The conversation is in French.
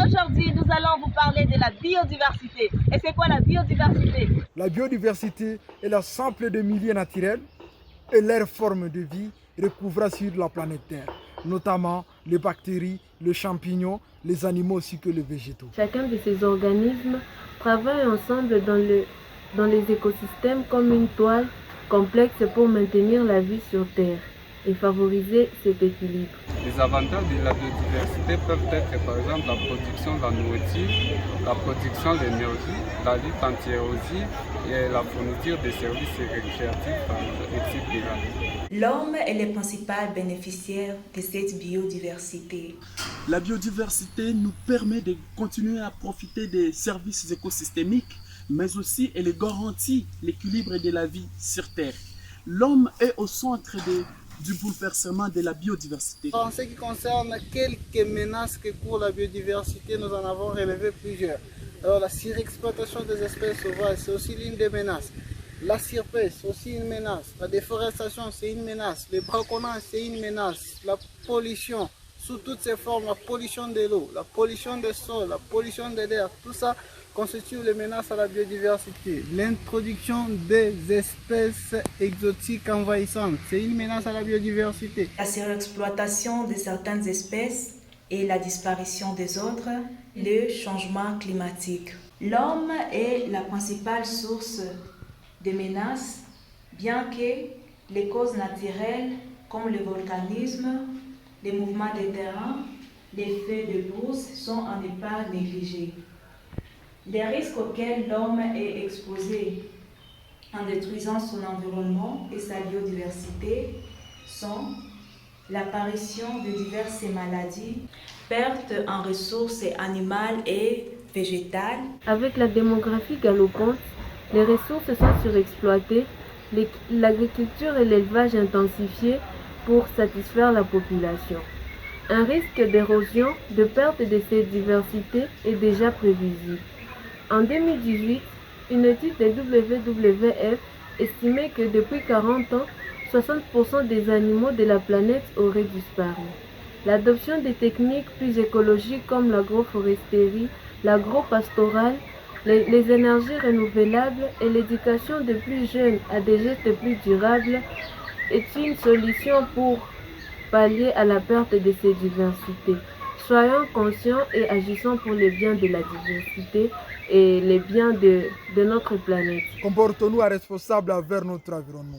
Aujourd'hui, nous allons vous parler de la biodiversité. Et c'est quoi la biodiversité? La biodiversité est l'ensemble de milieux naturels et leurs formes de vie recouvrées sur la planète Terre, notamment les bactéries, les champignons, les animaux ainsi que les végétaux. Chacun de ces organismes travaille ensemble dans les écosystèmes comme une toile complexe pour maintenir la vie sur Terre et favoriser cet équilibre. Les avantages de la biodiversité peuvent être par exemple la production de la nourriture, la production de l'énergie, la lutte anti-érosion et la fourniture de services récréatifs, etc. L'homme est le principal bénéficiaire de cette biodiversité. La biodiversité nous permet de continuer à profiter des services écosystémiques, mais aussi elle garantit l'équilibre de la vie sur Terre. L'homme est au centre du bouleversement de la biodiversité. En ce qui concerne quelques menaces que court la biodiversité, nous en avons relevé plusieurs. Alors la surexploitation des espèces sauvages, c'est aussi l'une des menaces. La surpêche, c'est aussi une menace. La déforestation, c'est une menace. Le braconnage, c'est une menace. La pollution, sous toutes ses formes, la pollution de l'eau, la pollution des sols, la pollution de l'air, tout ça constitue les menaces à la biodiversité. L'introduction des espèces exotiques envahissantes, c'est une menace à la biodiversité. La surexploitation de certaines espèces et la disparition des autres, le changement climatique. L'homme est la principale source de menaces, bien que les causes naturelles comme le volcanisme, les mouvements de terrain, les feux de brousse sont à ne pas négliger. Les risques auxquels l'homme est exposé en détruisant son environnement et sa biodiversité sont l'apparition de diverses maladies, perte en ressources animales et végétales. Avec la démographie galopante, les ressources sont surexploitées, l'agriculture et l'élevage intensifiés pour satisfaire la population. Un risque d'érosion, de perte de cette diversité est déjà prévisible. En 2018, une étude de WWF estimait que depuis 40 ans, 60% des animaux de la planète auraient disparu. L'adoption des techniques plus écologiques comme l'agroforesterie, l'agropastorale, les énergies renouvelables et l'éducation des plus jeunes à des gestes plus durables est une solution pour pallier à la perte de ces diversités. Soyons conscients et agissons pour le bien de la diversité et le bien de notre planète. Comportons-nous responsables envers notre environnement.